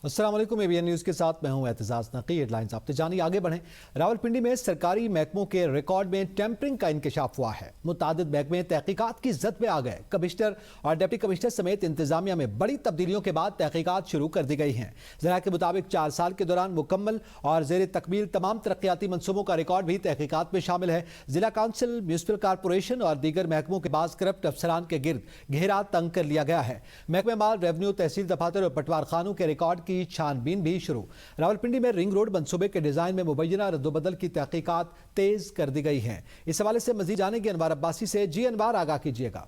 अस्सलाम वालेकुम। ABN news के साथ मैं हूं एतजाज नकी। हेडलाइंस आपने जानी, आगे बढ़ें। रावलपिंडी में सरकारी महकमों के रिकॉर्ड में टेम्परिंग का इंकशाफ हुआ है। मुतादिद महकमे तहकीकात की जद में आ गए। कमिश्नर और डिप्टी कमिश्नर समेत इंतजामिया में बड़ी तब्दीलियों के बाद तहकीकात शुरू कर दी गई हैं। ज़रा के मुताबिक 4 साल के दौरान मुकम्मल और जेर तकमील तमाम तरक्याती मनसूबों का रिकॉर्ड भी तहकीकात में शामिल है। जिला काउंसिल, म्यूनसिपल कॉरपोरेशन और दीगर महकमों के बाद करप्ट अफसरान के गिर्द घेरा तंग कर लिया गया है। महकमे माल, रेवन्यू, तहसील दफातर और पटवार खानों के रिकॉर्ड की छानबीन भी शुरू। रावलपिंडी में रिंग रोड मंसूबे के डिजाइन में मुबैना रद्दोबदल की तहकीकात तेज कर दी गई है। इस हवाले से मजीद जानेंगे अनवार अब्बासी से। जी अनवार, आगाह कीजिएगा।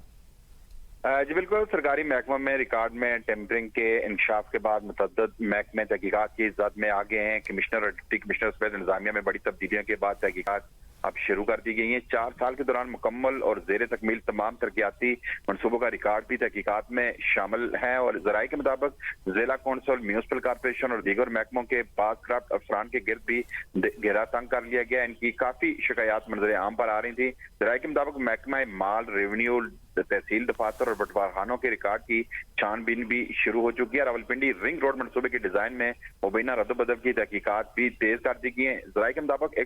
जी बिल्कुल, सरकारी महकमों में रिकॉर्ड में टेम्परिंग के इंकशाफ के बाद मुतअद्दिद महकमे तहकीकात की जद में आ गए हैं। कमिश्नर और डिप्टी कमिश्नर समेत इंतजामिया में बड़ी तब्दीलियों के बाद तहकीकात अब शुरू कर दी गई हैं। 4 साल के दौरान मुकम्मल और जेर तकमील तमाम तरक्याती मनसूबों का रिकॉर्ड भी तहकीकात में शामिल है और ज़राए के मुताबिक जिला कौंसिल, म्यूनसिपल कॉरपोरेशन और दीगर महकमों के पास करप्ट अफसरान के गिर्द भी घेरा तंग कर लिया गया। इनकी काफी शिकायत मंजर आम पर आ रही थी। ज़राए के मुताबिक महकमा माल, रेवन्यू, तहसील दफातर और बंटवार खानों के रिकॉर्ड की छानबीन भी शुरू हो चुकी है। रावलपिंडी रिंग रोड मंसूबे के डिजाइन में मुबैना रद्दोबदल की तहकीकात भी तेज कर दी गई है। ज़राए के मुताबिक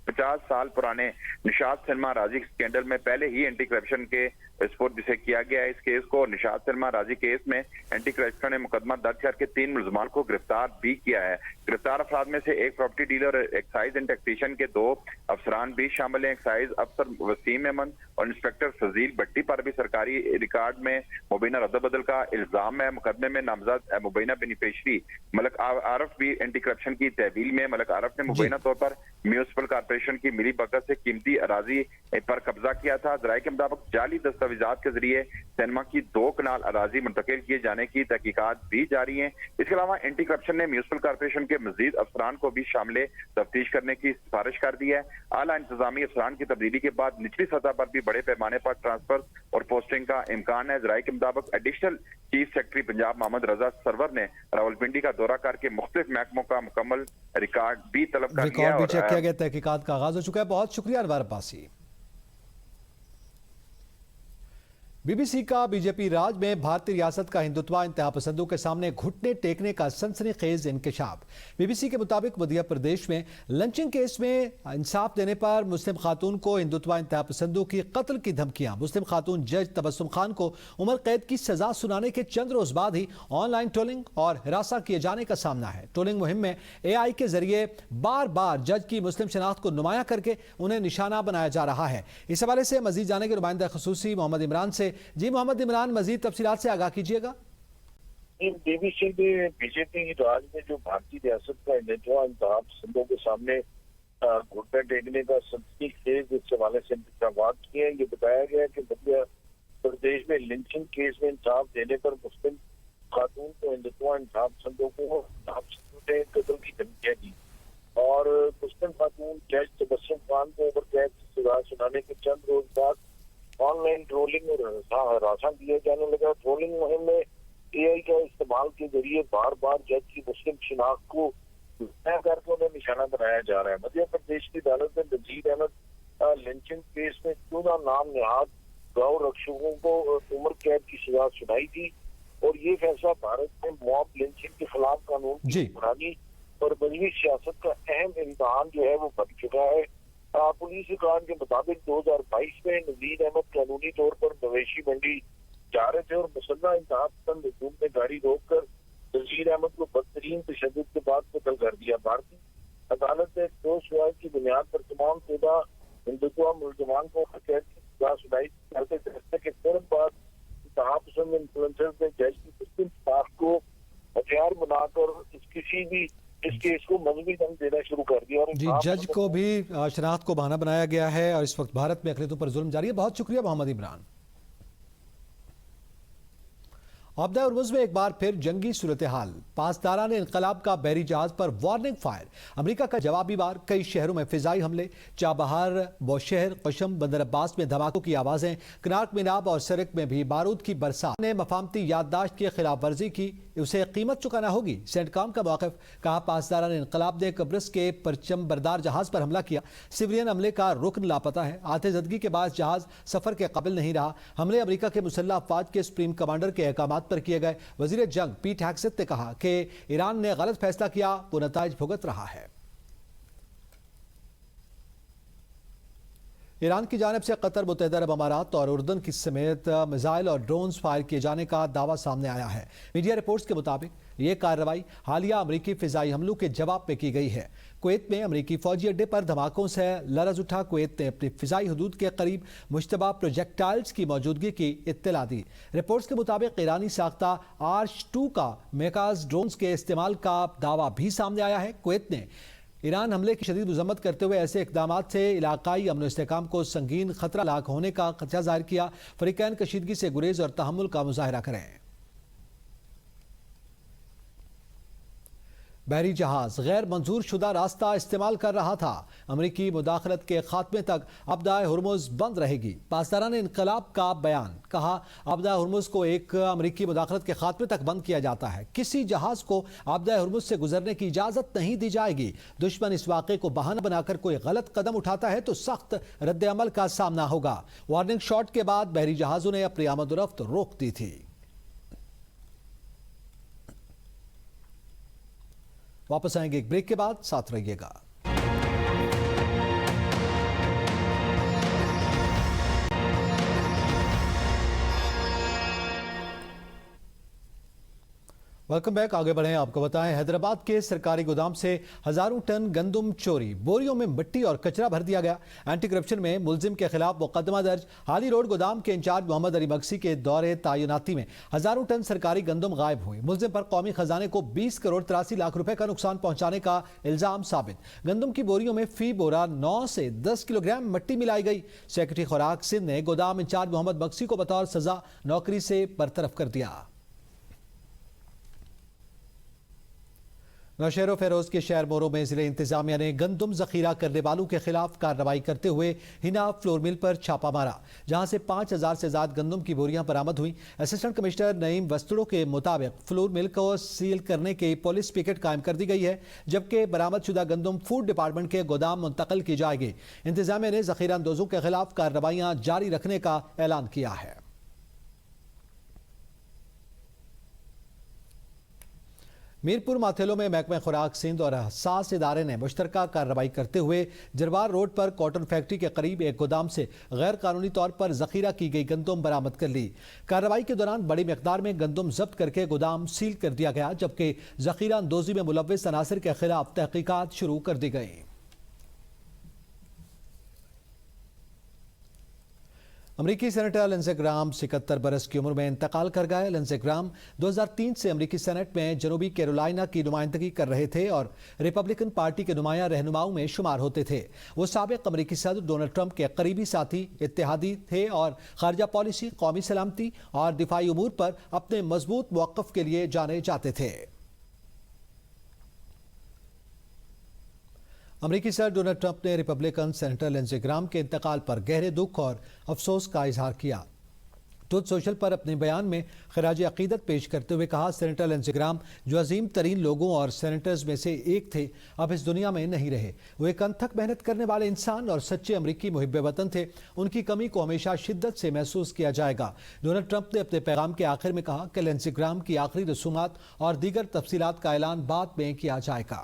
150 साल पुराने निशात सिनेमा राजी स्कैंडल में पहले ही एंटी करप्शन के स्पोर्ट जिसे किया गया है। इस केस को निशात सिनेमा राजी केस में एंटी करप्शन ने मुकदमा दर्ज करके 3 मुलजमान को गिरफ्तार भी किया है। गिरफ्तार अफराद में से एक property dealer, excise and taxation के 2 अफसरान भी शामिल हैं। एक्साइज अफसर वसीम अहमद और इंस्पेक्टर फजील भट्टी पर भी सरकारी रिकॉर्ड में मुबैना रद्दोबदल का इल्जाम है। मुकदमे में नामजद मुबैना बेनिफिशरी मलक आरफ भी एंटी करप्शन की तहवील में। मलक आरफ ने मुबैना तौर पर म्यूनसिपल कॉरपोरेशन की मिली भगत से कीमती अराजी पर कब्जा किया था। ज़राए के मुताबिक जाली दस्तावेजात के जरिए सिनेमा की 2 कनाल अराजी मुंतकिल किए जाने की तहकीकात भी जारी है। इसके अलावा एंटी करप्शन ने म्यूनसिपल कॉरपोरेशन के मजीद अफसरान को भी शामिल तफ्तीश करने की सिफारिश कर दी है। आला इंतजामी अफसरान की तब्दीली के बाद निचली सतह पर भी बड़े पैमाने पर ट्रांसफर और पोस्टिंग का इम्कान है। ज़राए के मुताबिक additional chief secretary Punjab Mohammad Raza Sarwar ने रावलपिंडी का दौरा करके मुख्तलिफ महकमों का मुकम्मल रिकॉर्ड भी तलब कर लिया और चेक किया गया। तहकीकात का आगाज हो चुका है। बहुत शुक्रिया अनवार अब्बासी। BBC का बीजेपी राज में भारतीय रियासत का हिंदुत्व इंतहा पसंदों के सामने घुटने टेकने का सनसनीखेज इंकशाफ। BBC के मुताबिक मध्य प्रदेश में लंचिंग केस में इंसाफ देने पर मुस्लिम खातून को हिंदुत्व इंतहा पसंदों की कत्ल की धमकियां। मुस्लिम खातून जज तबस्सुम खान को उम्र कैद की सजा सुनाने के चंद रोज बाद ही ऑनलाइन ट्रोलिंग और हिरासा किए जाने का सामना है। ट्रोलिंग मुहिम में AI के जरिए बार बार जज की मुस्लिम शनाख्त को नुमायां करके उन्हें निशाना बनाया जा रहा है। इस हवाले से मजीद जाने के नुमाइंदा खसूसी मोहम्मद इमरान से। जी मोहम्मद इमरान, मजीद तफसीलात से आगाह कीजिएगा। BBC ने बीजेपी राज में जो भारतीय रियासत का हिंदुत्व इंतहा पसंदों के सामने घुटने टेकने का सनसनीखेज इस हवाले से इंतजामात किए हैं। ये बताया गया कि मध्य प्रदेश में लिंचिंग केस में इंसाफ देने पर मुस्लिम खातून को हिंदुत्व इंतहा पसंदों को ने कत्ल की धमकियां दी और मुस्लिम खातून जज तबस्सुम खान को उम्र कैद की सजा सुनाने के चंद रोज बाद ऑनलाइन ट्रोलिंग और हरासा दिया जाने लगा। ट्रोलिंग मुहिम में AI का इस्तेमाल के जरिए बार बार जज की मुस्लिम शिनाख्त को करके उन्हें निशाना बनाया जा रहा है। मध्य प्रदेश की अदालत ने नजीर अहमद लिंचिंग केस में 14 नाम नहाद गौ रक्षकों को उम्र कैद की सजा सुनाई थी और ये फैसला भारत में मॉब लिंचिंग के खिलाफ कानून की बुनियादी और मजहबी सियासत का अहम इम्तहान जो है वो बन चुका है। पुलिस रिकॉर्ड के मुताबिक 2022 में नजीर अहमद कानूनी तौर पर मवेशी मंडी जा रहे थे और मुसल्लह इंतहा पसंद हुजूम ने गाड़ी रोककर नजीर अहमद को बदतरीन तशद्दुद के बाद कत्ल कर दिया। भारतीय अदालत ने दोष की बुनियाद पर तमाम 14 हिंदुत्व मुलजमान को कैद की सजा सुनाई। फैसले के फौरन बाद इंतहा पसंद इन्फ्लुएंसर्स ने जज की मुस्लिम स्टाफ को हथियार बनाकर किसी भी इस केस को मजबूती ढंग देना शुरू कर दिया। और जी, जज को भी शनाख्त को बहाना बनाया गया है और इस वक्त भारत में अक़लियतों पर जुल्म जारी है। बहुत शुक्रिया मोहम्मद इमरान। आपदा उर्मुज़ में एक बार फिर जंगी सूरत हाल। पासदारान इनकलाब का बहरी जहाज पर वार्निंग फायर। अमेरिका का जवाबी वार। कई शहरों में फिजाई हमले। चाबहार, बौशहर, कशम, बंदर अब्बास में धमाकों की आवाजें। कनाट मिनाब और सरक में भी बारूद की बरसात ने मफामती याददाश्त की खिलाफ वर्जी की। उसे कीमत चुकाना होगी। सेंटकॉम का मौक़िफ़। कहा पासदारान इनकलाब ने कब्रिस के परचम बरदार जहाज पर हमला किया। सिविलियन हमले का रुकन लापता है। आतिशज़दगी के बाद जहाज सफर के काबिल नहीं रहा। हमले अमेरिका के मुसल्लह अफवाज के सुप्रीम कमांडर के अहकामात इंतखाबात पर किए गए। वजीर जंग पीट हेगसेथ ने कहा कि ईरान ने गलत फैसला किया, वो नताइज भुगत रहा है। ईरान की जानिब से कतर, मुत्तहिदा अरब अमारात और उर्दन की समेत मिसाइल और ड्रोन्स फायर किए जाने का दावा सामने आया है। मीडिया रिपोर्ट्स के मुताबिक ये कार्रवाई हालिया अमरीकी फिजाई हमलों के जवाब में की गई है। कुवैत में अमरीकी फौजी अड्डे पर धमाकों से लरज उठा। कुवैत ने अपनी फिजाई हदूद के करीब मुश्तबा प्रोजेक्टाइल्स की मौजूदगी की इत्तला दी। रिपोर्ट्स के मुताबिक ईरानी साख्ता आर्च-2 का मेकाज ड्रोन्स के इस्तेमाल का दावा भी सामने आया है। कुवैत ने ईरान हमले की शदीद मजम्मत करते हुए ऐसे इकदामात से इलाकाई अमन इस्तेहकाम को संगीन खतरा लाक होने का खदशा जाहिर किया। फरीकैन कशीदगी से गुरेज और तहम्मुल का मुजाहिरा करें। बहरी जहाज गैर मंजूर शुदा रास्ता इस्तेमाल कर रहा था। अमरीकी मुदाखलत के खात्मे तक अब्दाए हुर्मुज बंद रहेगी। पासदारान इनकलाब का बयान, कहा अब्दाए हुर्मुज को एक अमरीकी मुदाखलत के खात्मे तक बंद किया जाता है। किसी जहाज को अब्दाए हुर्मुज से गुजरने की इजाजत नहीं दी जाएगी। दुश्मन इस वाक़े को बहाना बनाकर कोई गलत कदम उठाता है तो सख्त रद्द अमल का सामना होगा। वार्निंग शॉट के बाद बहरी जहाजों ने अपनी आमद-ओ-रफ्त रोक दी थी। वापस आएंगे एक ब्रेक के बाद, साथ रहिएगा। Welcome back. आगे बढ़े, आपको बताएं हैदराबाद के सरकारी गोदाम से हजारों टन गंदम चोरी, बोरियों में मिट्टी और कचरा भर दिया गया। एंटी करप्शन में मुलजिम के खिलाफ मुकदमा दर्ज। हाली रोड गोदाम के इंचार्ज मोहम्मद अली मक्सी के दौरे तैनाती में हजारों टन सरकारी गंदम गायब हुई। मुलजिम पर कौमी खजाने को 20 करोड़ 83 लाख रुपए का नुकसान पहुंचाने का इल्जाम साबित। गंदम की बोरियों में फी बोरा 9 से 10 किलोग्राम मिट्टी मिलाई गई। सेक्रेटरी खुराक सिंध ने गोदाम इंचार्ज मोहम्मद मक्सी को बतौर सजा नौकरी से बरतरफ कर दिया। नौशहर फेरोज के शहर मोरो में जिले इंतजामिया ने गंदम जखीरा करने वालों के खिलाफ कार्रवाई करते हुए हिना फ्लोर मिल पर छापा मारा, जहां से 5000 से ज्यादा गंदम की बोरियां बरामद हुई। असिस्टेंट कमिश्नर नईम वस्तुड़ो के मुताबिक फ्लोर मिल को सील करने की पुलिस पिकेट कायम कर दी गई है, जबकि बरामदशुदा गंदम फूड डिपार्टमेंट के गोदाम मुंतकिल की जाएगी। इंतजामिया ने जखीरा अंदोजों के खिलाफ कार्रवाइयां जारी रखने का ऐलान किया है। मीरपुर माथेलो में महकमा खुराक सिंध और हसास इदारे ने मुश्तरका कार्रवाई करते हुए जरवार रोड पर कॉटन फैक्ट्री के करीब एक गोदाम से गैर कानूनी तौर पर जखीरा की गई गंदम बरामद कर ली। कार्रवाई के दौरान बड़ी मिकदार में गंदम जब्त करके गोदाम सील कर दिया गया, जबकि जखीरा अंदोजी में मुलव्विस अनासर के खिलाफ तहकीकात शुरू कर दी गई। अमरीकी सेनेटर लिंडसे ग्राहम 71 बरस की उम्र में इंतकाल कर गए। लिंडसे ग्राहम 2003 से अमरीकी सेनेट में जनूबी कैरोलिना की नुमाइंदगी कर रहे थे और रिपब्लिकन पार्टी के नुमाया रहनुमाओं में शुमार होते थे। वो साबिक अमरीकी सदर डोनाल्ड ट्रंप के करीबी साथी इत्तेहादी थे और खारजा पॉलिसी, कौमी सलामती और दिफाई उमूर पर अपने मजबूत मौक़िफ़ के लिए जाने जाते थे। अमरीकी सदर डोनाल्ड ट्रंप ने रिपब्लिकन सेनेटर लिंडसे ग्राहम के इंतकाल पर गहरे दुख और अफसोस का इजहार किया। ट्रूथ सोशल पर अपने बयान में खराज अकीदत पेश करते हुए कहा, सेनेटर लिंडसे ग्राहम जो अजीम तरीन लोगों और सेनेटर्स में से एक थे, अब इस दुनिया में नहीं रहे। वो एक अनथक मेहनत करने वाले इंसान और सच्चे अमरीकी मुहिब वतन थे। उनकी कमी को हमेशा शिद्दत से महसूस किया जाएगा। डोनाल्ड ट्रंप ने अपने पैगाम के आखिर में कहा कि लिंडसे ग्राहम की आखिरी रसूमात और दीगर तफसीलात का ऐलान बाद में किया जाएगा।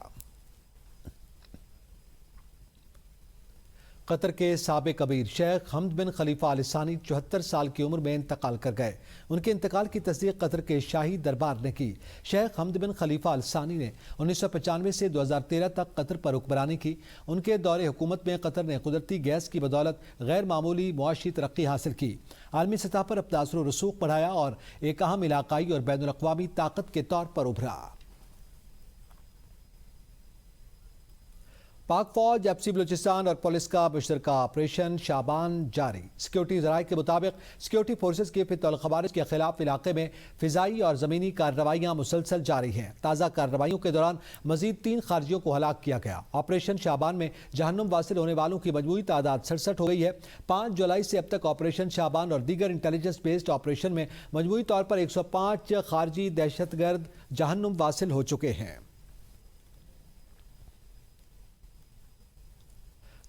कतर के साबिक अमीर शेख हमद बिन खलीफा अल सानी 74 साल की उम्र में इंतकाल कर गए। उनके इंतकाल की तस्दीक कतर के शाही दरबार ने की। शेख हमद बिन खलीफा अल सानी ने 1995 से 2013 तक कतर पर हुक्मरानी की। उनके दौरे हुकूमत में कतर ने कुदरती गैस की बदौलत गैर मामूली मुआशी तरक्की हासिल की, आलमी सतह पर अपना असर रसूख बढ़ाया और एक अहम इलाकाई और बैनुल अक़वामी ताकत के तौर पर उभरा। पाक फौज, एफसी बलूचिस्तान और पुलिस का मुश्तरका ऑपरेशन शाबान जारी। सिक्योरिटी ज़राए के मुताबिक सिक्योरिटी फोर्सेज के फितौल खवारिज के खिलाफ इलाके में फिजाई और ज़मीनी कार्रवाइयाँ मुसलसल जारी हैं। ताज़ा कार्रवाइयों के दौरान मजीद 3 खारजियों को हलाक किया गया। ऑपरेशन शाबान में जहन्नुम वासिल होने वालों की मजमूई तादाद 67 हो गई है। 5 जुलाई से अब तक ऑपरेशन शाबान और दीगर इंटेलिजेंस बेस्ड ऑपरेशन में मजमूई तौर पर 105 खारजी दहशतगर्द जहन्नुम वासिल हो चुके हैं।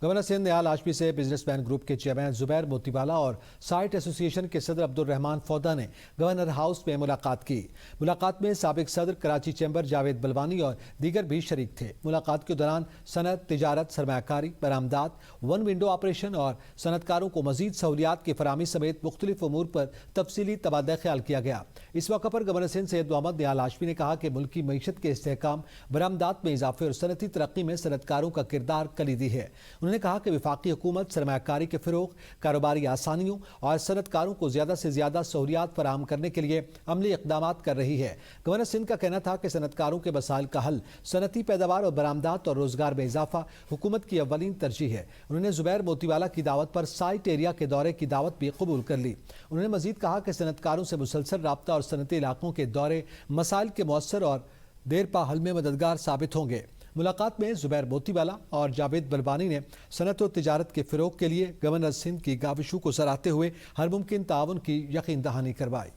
गवर्नर सिंध निहाल हाशमी से बिजनेसमैन ग्रुप के चेयरमैन जुबैर मोतीवाला और साइट एसोसिएशन के सदर अब्दुल रहमान फौदा ने गवर्नर हाउस में मुलाकात की। मुलाकात में साबिक सदर कराची चैम्बर जावेद बलवानी और दीगर भी शरीक थे। मुलाकात के दौरान सनत, तिजारत, सरमायाकारी, बरामदात, वन विंडो ऑपरेशन और सनतकारों को मजीद सहूलियात की फराहमी समेत मुख्तलिफ उमूर पर तफसीली तबादला ख्याल किया गया। इस मौके पर गवर्नर सिंध सैयद मोहम्मद निहाल हाशमी ने कहा कि मुल्क की मईशत के इस्तेहकाम, बरामदात में इजाफे और सनती तरक्की में सनतकारों का किरदार कलीदी है। उन्होंने कहा कि वफाकी हुकूमत सरमायाकारी के फिरोग, कारोबारी आसानियों और सनतकारों को ज्यादा से ज्यादा सहूलियात फराहम करने के लिए अमली इकदाम कर रही है। गवर्नर सिंध का कहना था कि सनतकारों के मसाइल का हल, सनती पैदावार और बरामदात और रोजगार में इजाफा हुकूमत की अव्वलीन तरजीह है। उन्होंने जुबैर मोतीवाला की दावत पर साइट एरिया के दौरे की दावत भी कबूल कर ली। उन्होंने मजीद कहा कि सनतकारों से मुसलसल राब्ता और सनती इलाकों के दौरे मसाइल के मौसर और देर पा हल में मददगार साबित होंगे। मुलाकात में जुबैर मोतीवाला और जावेद बलवानी ने सनत और तिजारत के फिरोग के लिए गवर्नर सिंध की काविशों को सराहते हुए हर मुमकिन ताउन की यकीन दहानी करवाई।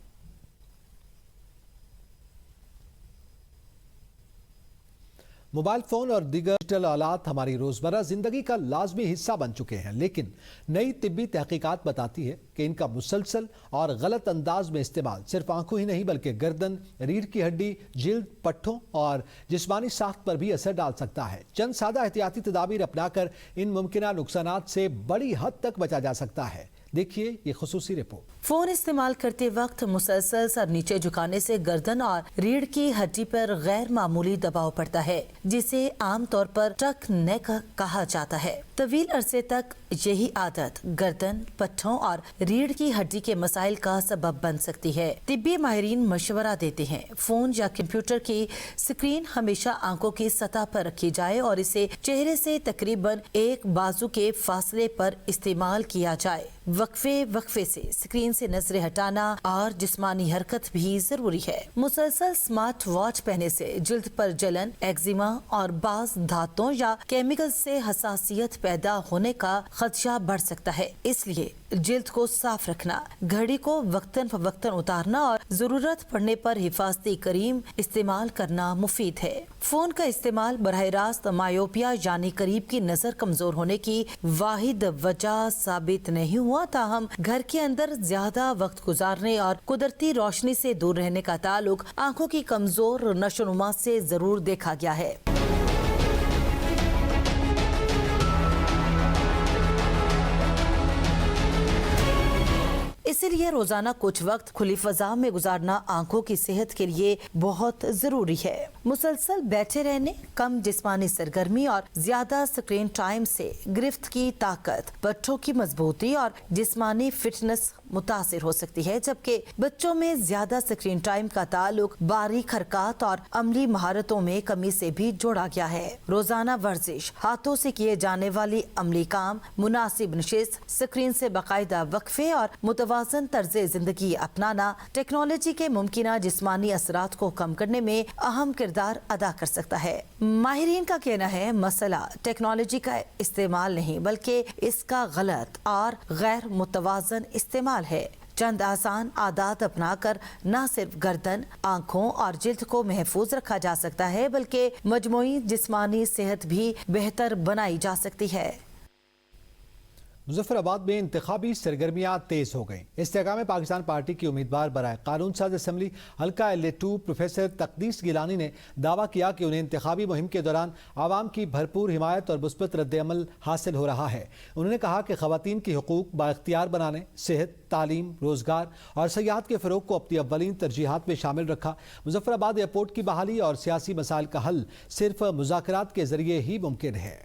मोबाइल फोन और दीगर डिजिटल आलात हमारी रोजमर्रा जिंदगी का लाजमी हिस्सा बन चुके हैं, लेकिन नई तिब्बी तहकीकात बताती है कि इनका मुसलसल और गलत अंदाज में इस्तेमाल सिर्फ आंखों ही नहीं बल्कि गर्दन, रीढ़ की हड्डी, जिल्द, पट्ठों और जिस्मानी साख्त पर भी असर डाल सकता है। चंद सादा एहतियाती तदाबीर अपनाकर इन मुमकिन नुकसानात से बड़ी हद तक बचा जा सकता है। देखिए ये खुसूसी रिपोर्ट। फोन इस्तेमाल करते वक्त मुसलसल सर नीचे झुकाने से गर्दन और रीढ़ की हड्डी पर गैर मामूली दबाव पड़ता है, जिसे आमतौर पर टक नेक कहा जाता है। तवील अरसे तक यही आदत गर्दन, पट्ठों और रीढ़ की हड्डी के मसाइल का सबब बन सकती है। तिब्बी माहिरीन मशवरा देते हैं फोन या कंप्यूटर की स्क्रीन हमेशा आंखों की सतह पर रखी जाए और इसे चेहरे से तकरीबन एक बाजू के फासले पर इस्तेमाल किया जाए। वक्फे से स्क्रीन से नजरें हटाना और जिस्मानी हरकत भी जरूरी है। मुसलसल स्मार्ट वॉच पहनने से जिल्द पर जलन, एक्जिमा और बाज धातों या केमिकल से हसासियत पैदा होने का खदशा बढ़ सकता है। इसलिए जिल्द को साफ रखना, घड़ी को वक्तन फवक्तन उतारना और जरूरत पड़ने पर हिफाजती क्रीम इस्तेमाल करना मुफीद है। फोन का इस्तेमाल बराह रास्त मायोपिया यानी करीब की नजर कमजोर होने की वाहिद वजह साबित नहीं हुआ, ताहम घर के अंदर ज्यादा वक्त गुजारने और कुदरती रोशनी से दूर रहने का ताल्लुक आंखों की कमजोर नशोनुमा से जरूर देखा गया है। इसीलिए रोजाना कुछ वक्त खुली फजा में गुजारना आंखों की सेहत के लिए बहुत जरूरी है। मुसलसल बैठे रहने, कम जिस्मानी सरगर्मी और ज्यादा स्क्रीन टाइम से गिरफ्त की ताकत, पट्ठों की मजबूती और जिस्मानी फिटनेस मुतासिर हो सकती है, जबकि बच्चों में ज्यादा स्क्रीन टाइम का ताल्लुक बारीक हरकत और अमली महारतों में कमी से भी जोड़ा गया है। रोजाना वर्जिश, हाथों से किए जाने वाली अमली काम, मुनासिब नशिस्त, स्क्रीन से बाकायदा वक्फे और मुतवाजन तर्ज जिंदगी अपनाना टेक्नोलॉजी के मुमकिन जिस्मानी असरात को कम करने में अहम किरदार अदा कर सकता है। माहिरीन का कहना है मसला टेक्नोलॉजी का इस्तेमाल नहीं बल्कि इसका गलत और गैर मुतवाजन इस्तेमाल है। चंद आसान आदात अपनाकर न सिर्फ गर्दन, आंखों और जिल्द को महफूज रखा जा सकता है बल्कि मजमूई जिस्मानी सेहत भी बेहतर बनाई जा सकती है। मुजफ्फराबाद में इंतखाबी सरगर्मियां तेज हो गईं। इस्तेकाम पाकिस्तान पार्टी की उम्मीदवार बराए कानून साज असम्बली हल्का LA2 प्रोफेसर तकदीस गिलानी ने दावा किया कि उन्हें इंतखाबी मुहिम के दौरान आवाम की भरपूर हिमायत और मुस्बत रद्द-ए-अमल हासिल हो रहा है। उन्होंने कहा कि खवातीन की हुकूक बाइख्तियार बनाने, सेहत, तालीम, रोजगार और सयाहत के फरोग को अपनी अव्वलीन तरजीहात में शामिल रखा। मुजफ्फराबाद एयरपोर्ट की बहाली और सियासी मसाइल का हल सिर्फ मुज़ाकरात के जरिए ही मुमकिन है।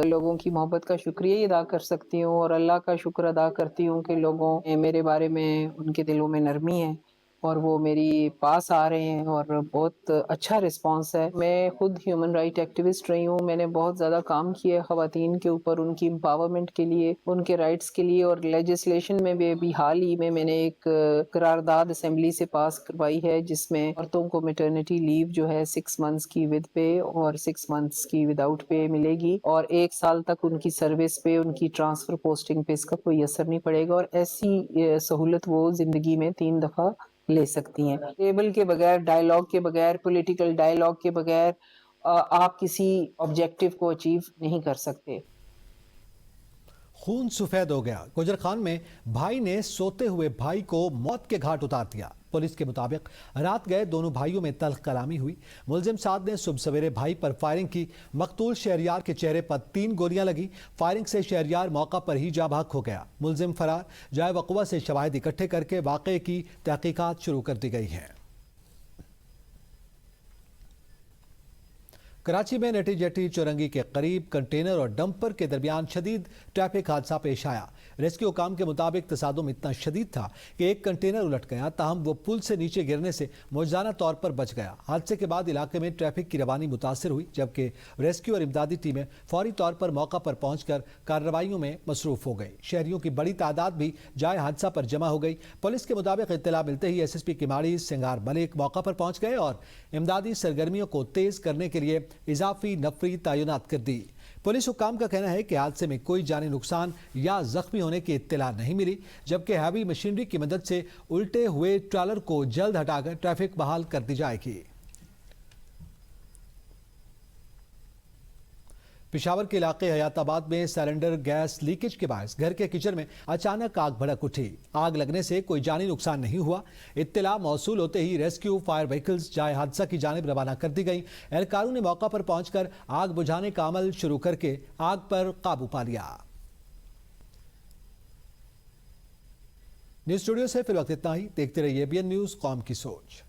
लोगों की मोहब्बत का शुक्रिया ही अदा कर सकती हूँ और अल्लाह का शुक्र अदा करती हूँ कि लोगों मेरे बारे में, उनके दिलों में नरमी है और वो मेरी पास आ रहे हैं और बहुत अच्छा रिस्पांस है। मैं खुद ह्यूमन राइट एक्टिविस्ट रही हूँ। मैंने बहुत ज़्यादा काम किया है ख़वातीन के ऊपर, उनकी एम्पावरमेंट के लिए, उनके राइट्स के लिए। और लेजिस्लेशन में भी अभी हाल ही में मैंने एक करारदाद असेंबली से पास करवाई है जिसमें औरतों को मैटरनिटी लीव जो है 6 मंथ्स की विद पे और 6 मंथ्स की विदाउट पे मिलेगी और 1 साल तक उनकी सर्विस पे, उनकी ट्रांसफ़र पोस्टिंग पे इसका कोई असर नहीं पड़ेगा और ऐसी सहूलत वो ज़िंदगी में 3 दफ़ा ले सकती हैं। टेबल के बगैर, डायलॉग के बगैर, पॉलिटिकल डायलॉग के बगैर आप किसी ऑब्जेक्टिव को अचीव नहीं कर सकते। खून सफेद हो गया। गुजर खान में भाई ने सोते हुए भाई को मौत के घाट उतार दिया। पुलिस के मुताबिक रात गए दोनों भाइयों में तल्ख कलामी हुई। मुलजिम साद ने सुबह सवेरे भाई पर फायरिंग की। मकतूल शहरियार के चेहरे पर 3 गोलियां लगी। फायरिंग से शहरियार मौका पर ही जा भाग हो गया। मुलजिम फरार। जाए वक़ुआ से शवाहिद इकट्ठे करके वाक़े की तहकीकात शुरू कर दी गई है। कराची में नटी जेटी चौरंगी के करीब कंटेनर और डंपर के दरमियान शदीद ट्रैफिक हादसा पेश आया। रेस्क्यू हुकाम के मुताबिक तसादुम इतना शदीद था कि एक कंटेनर उलट गया, ताहम वो पुल से नीचे गिरने से मौजूदा तौर पर बच गया। हादसे के बाद इलाके में ट्रैफिक की रवानी मुतासर हुई, जबकि रेस्क्यू और इमदादी टीमें फौरी तौर पर मौका पर पहुंचकर कार्रवाइयों में मसरूफ हो गई। शहरियों की बड़ी तादाद भी जाए हादसा पर जमा हो गई। पुलिस के मुताबिक इत्तला मिलते ही SSP किमाड़ी सिंगार मलिक मौका पर पहुंच गए और इमदादी सरगर्मियों को तेज करने के लिए इजाफी नफरी तैनात कर दी। पुलिस हुकाम का कहना है कि हादसे में कोई जानी नुकसान या जख्मी होने की इत्तला नहीं मिली, जबकि हैवी मशीनरी की मदद से उल्टे हुए ट्रॉलर को जल्द हटाकर ट्रैफिक बहाल कर दी जाएगी। पेशावर के इलाके हयाताबाद में सिलेंडर गैस लीकेज के बायस घर के किचन में अचानक आग भड़क उठी। आग लगने से कोई जानी नुकसान नहीं हुआ। इत्तला मौसूल होते ही रेस्क्यू फायर व्हीकल्स जाए हादसा की जानिब रवाना कर दी गई। एहलकारों ने मौका पर पहुंचकर आग बुझाने का अमल शुरू करके आग पर काबू पा लिया। न्यूज स्टूडियो से फिर वक्त इतना ही। देखते रहिए ABN न्यूज, कौम की सोच।